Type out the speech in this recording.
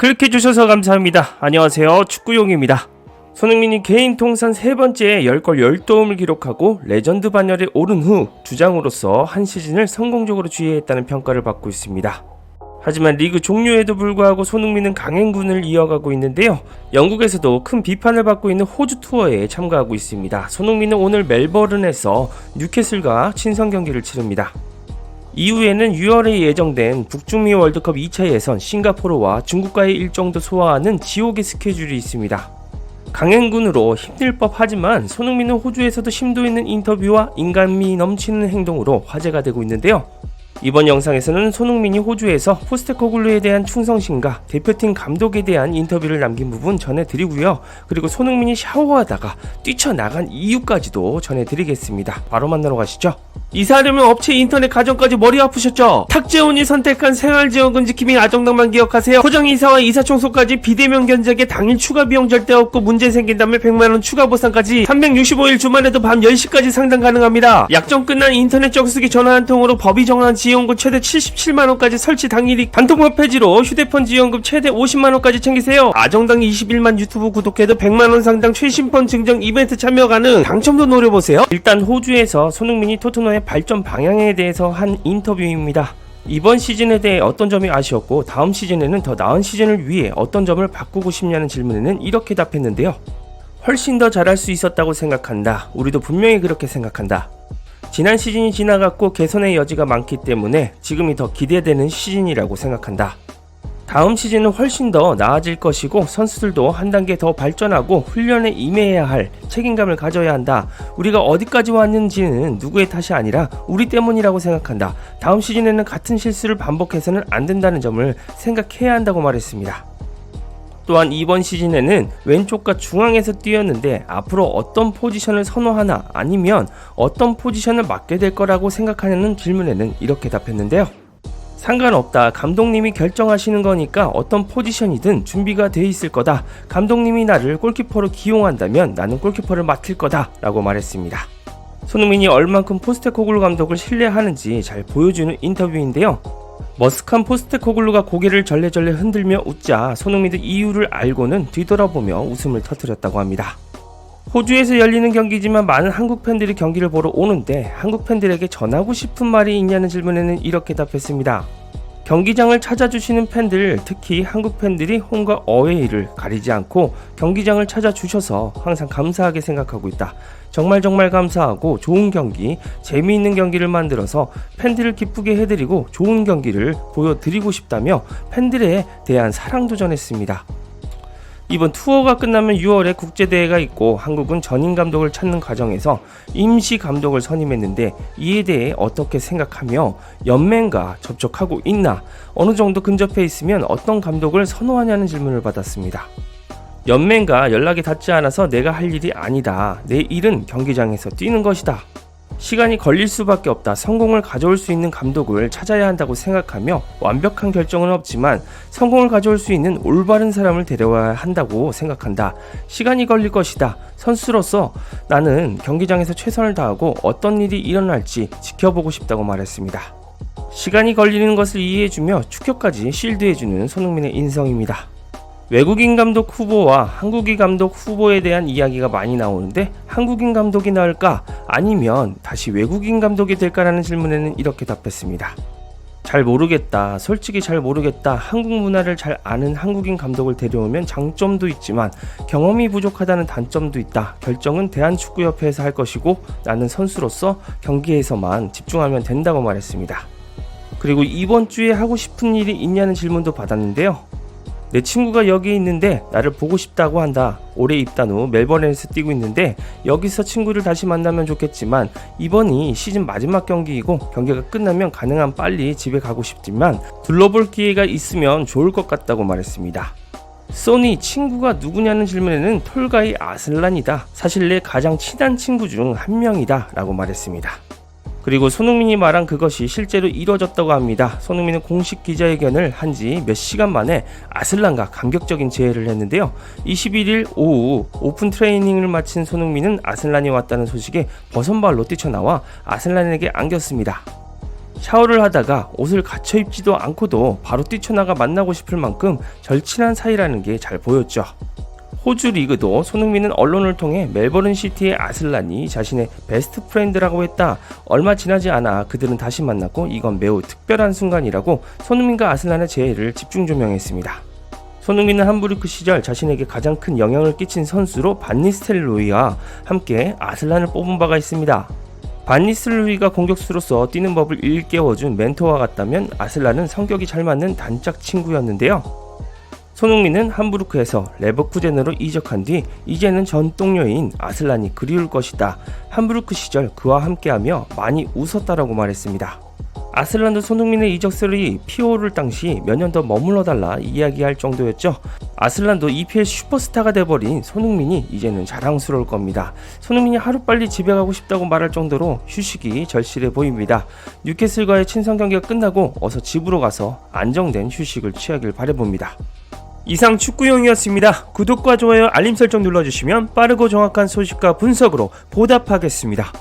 클릭해주셔서 감사합니다. 안녕하세요, 축구용입니다. 손흥민이 개인 통산 3번째 10골 10도움을 기록하고 레전드 반열에 오른 후 주장으로서 한 시즌을 성공적으로 지휘했다는 평가를 받고 있습니다. 하지만 리그 종료에도 불구하고 손흥민은 강행군을 이어가고 있는데요. 영국에서도 큰 비판을 받고 있는 호주 투어에 참가하고 있습니다. 손흥민은 오늘 멜버른에서 뉴캐슬과 친선 경기를 치릅니다. 이후에는 6월에 예정된 북중미 월드컵 2차 예선 싱가포르와 중국과의 일정도 소화하는 지옥의 스케줄이 있습니다. 강행군으로 힘들 법하지만 손흥민은 호주에서도 심도 있는 인터뷰와 인간미 넘치는 행동으로 화제가 되고 있는데요. 이번 영상에서는 손흥민이 호주에서 포스테코글루에 대한 충성심과 대표팀 감독에 대한 인터뷰를 남긴 부분 전해드리고요. 그리고 손흥민이 샤워하다가 뛰쳐나간 이유까지도 전해드리겠습니다. 바로 만나러 가시죠. 이사하려면 업체 인터넷 가정까지 머리 아프셨죠? 탁재훈이 선택한 생활지원금 지킴이 아정당만 기억하세요. 포장이사와 이사청소까지 비대면 견적에 당일 추가 비용 절대 없고 문제 생긴다면 100만원 추가 보상까지 365일 주말에도 밤 10시까지 상담 가능합니다. 약정 끝난 인터넷 정수기 전화 한 통으로 법이 정한 지원금 최대 77만원까지 설치 당일이 단통법 폐지로 휴대폰 지원금 최대 50만원까지 챙기세요. 아정당 21만 유튜브 구독해도 100만원 상당 최신폰 증정 이벤트 참여 가능. 당첨도 노려보세요. 일단 호주에서 손흥민이 토트넘의 발전 방향에 대해서 한 인터뷰입니다. 이번 시즌에 대해 어떤 점이 아쉬웠고 다음 시즌에는 더 나은 시즌을 위해 어떤 점을 바꾸고 싶냐는 질문에는 이렇게 답했는데요. 훨씬 더 잘할 수 있었다고 생각한다. 우리도 분명히 그렇게 생각한다. 지난 시즌이 지나갔고 개선의 여지가 많기 때문에 지금이 더 기대되는 시즌이라고 생각한다. 다음 시즌은 훨씬 더 나아질 것이고 선수들도 한 단계 더 발전하고 훈련에 임해야 할 책임감을 가져야 한다. 우리가 어디까지 왔는지는 누구의 탓이 아니라 우리 때문이라고 생각한다. 다음 시즌에는 같은 실수를 반복해서는 안 된다는 점을 생각해야 한다고 말했습니다. 또한 이번 시즌에는 왼쪽과 중앙에서 뛰었는데 앞으로 어떤 포지션을 선호하나 아니면 어떤 포지션을 맡게 될 거라고 생각하냐는 질문에는 이렇게 답했는데요. 상관없다. 감독님이 결정하시는 거니까 어떤 포지션이든 준비가 돼 있을 거다. 감독님이 나를 골키퍼로 기용한다면 나는 골키퍼를 맡을 거다 라고 말했습니다. 손흥민이 얼만큼 포스테코글루 감독을 신뢰하는지 잘 보여주는 인터뷰인데요. 머스칸 포스테코글루가 고개를 절레절레 흔들며 웃자 손흥민도 이유를 알고는 뒤돌아보며 웃음을 터뜨렸다고 합니다. 호주에서 열리는 경기지만 많은 한국 팬들이 경기를 보러 오는데 한국 팬들에게 전하고 싶은 말이 있냐는 질문에는 이렇게 답했습니다. 경기장을 찾아주시는 팬들, 특히 한국 팬들이 홈과 어웨이를 가리지 않고 경기장을 찾아주셔서 항상 감사하게 생각하고 있다. 정말 감사하고 좋은 경기, 재미있는 경기를 만들어서 팬들을 기쁘게 해드리고 좋은 경기를 보여드리고 싶다며 팬들에 대한 사랑도 전했습니다. 이번 투어가 끝나면 6월에 국제대회가 있고 한국은 전임 감독을 찾는 과정에서 임시 감독을 선임했는데 이에 대해 어떻게 생각하며 연맹과 접촉하고 있나, 어느 정도 근접해 있으면 어떤 감독을 선호하냐는 질문을 받았습니다. 연맹과 연락이 닿지 않아서 내가 할 일이 아니다. 내 일은 경기장에서 뛰는 것이다. 시간이 걸릴 수밖에 없다. 성공을 가져올 수 있는 감독을 찾아야 한다고 생각하며 완벽한 결정은 없지만 성공을 가져올 수 있는 올바른 사람을 데려와야 한다고 생각한다. 시간이 걸릴 것이다. 선수로서 나는 경기장에서 최선을 다하고 어떤 일이 일어날지 지켜보고 싶다고 말했습니다. 시간이 걸리는 것을 이해해주며 축격까지 실드해주는 손흥민의 인성입니다. 외국인 감독 후보와 한국인 감독 후보에 대한 이야기가 많이 나오는데 한국인 감독이 나을까 아니면 다시 외국인 감독이 될까라는 질문에는 이렇게 답했습니다. 잘 모르겠다. 솔직히 잘 모르겠다. 한국 문화를 잘 아는 한국인 감독을 데려오면 장점도 있지만 경험이 부족하다는 단점도 있다. 결정은 대한축구협회에서 할 것이고 나는 선수로서 경기에서만 집중하면 된다고 말했습니다. 그리고 이번 주에 하고 싶은 일이 있냐는 질문도 받았는데요. 내 친구가 여기 있는데 나를 보고 싶다고 한다. 올해 입단 후 멜버른에서 뛰고 있는데 여기서 친구를 다시 만나면 좋겠지만 이번이 시즌 마지막 경기이고 경기가 끝나면 가능한 빨리 집에 가고 싶지만 둘러볼 기회가 있으면 좋을 것 같다고 말했습니다. 소니 친구가 누구냐는 질문에는 톨가이 아슬란이다. 사실 내 가장 친한 친구 중 한 명이다 라고 말했습니다. 그리고 손흥민이 말한 그것이 실제로 이루어졌다고 합니다. 손흥민은 공식 기자회견을 한 지 몇 시간 만에 아슬란과 감격적인 재회를 했는데요. 21일 오후 오픈 트레이닝을 마친 손흥민은 아슬란이 왔다는 소식에 버선발로 뛰쳐나와 아슬란에게 안겼습니다. 샤워를 하다가 옷을 갖춰 입지도 않고도 바로 뛰쳐나가 만나고 싶을 만큼 절친한 사이라는 게 잘 보였죠. 호주 리그도 손흥민은 언론을 통해 멜버른 시티의 아슬란이 자신의 베스트 프렌드라고 했다. 얼마 지나지 않아 그들은 다시 만났고 이건 매우 특별한 순간이라고 손흥민과 아슬란의 재회를 집중 조명했습니다. 손흥민은 함부르크 시절 자신에게 가장 큰 영향을 끼친 선수로 반 니스텔로이와 함께 아슬란을 뽑은 바가 있습니다. 반 니스텔로이가 공격수로서 뛰는 법을 일깨워준 멘토와 같다면 아슬란은 성격이 잘 맞는 단짝 친구였는데요. 손흥민은 함부르크에서 레버쿠젠으로 이적한 뒤 이제는 전 동료인 아슬란이 그리울 것이다. 함부르크 시절 그와 함께하며 많이 웃었다라고 말했습니다. 아슬란도 손흥민의 이적설이 피오를 당시 몇 년 더 머물러달라 이야기할 정도였죠. 아슬란도 EPL 슈퍼스타가 돼버린 손흥민이 이제는 자랑스러울 겁니다. 손흥민이 하루빨리 집에 가고 싶다고 말할 정도로 휴식이 절실해 보입니다. 뉴캐슬과의 친선 경기가 끝나고 어서 집으로 가서 안정된 휴식을 취하길 바라봅니다. 이상 축구용이었습니다. 구독과 좋아요, 알림 설정 눌러주시면 빠르고 정확한 소식과 분석으로 보답하겠습니다.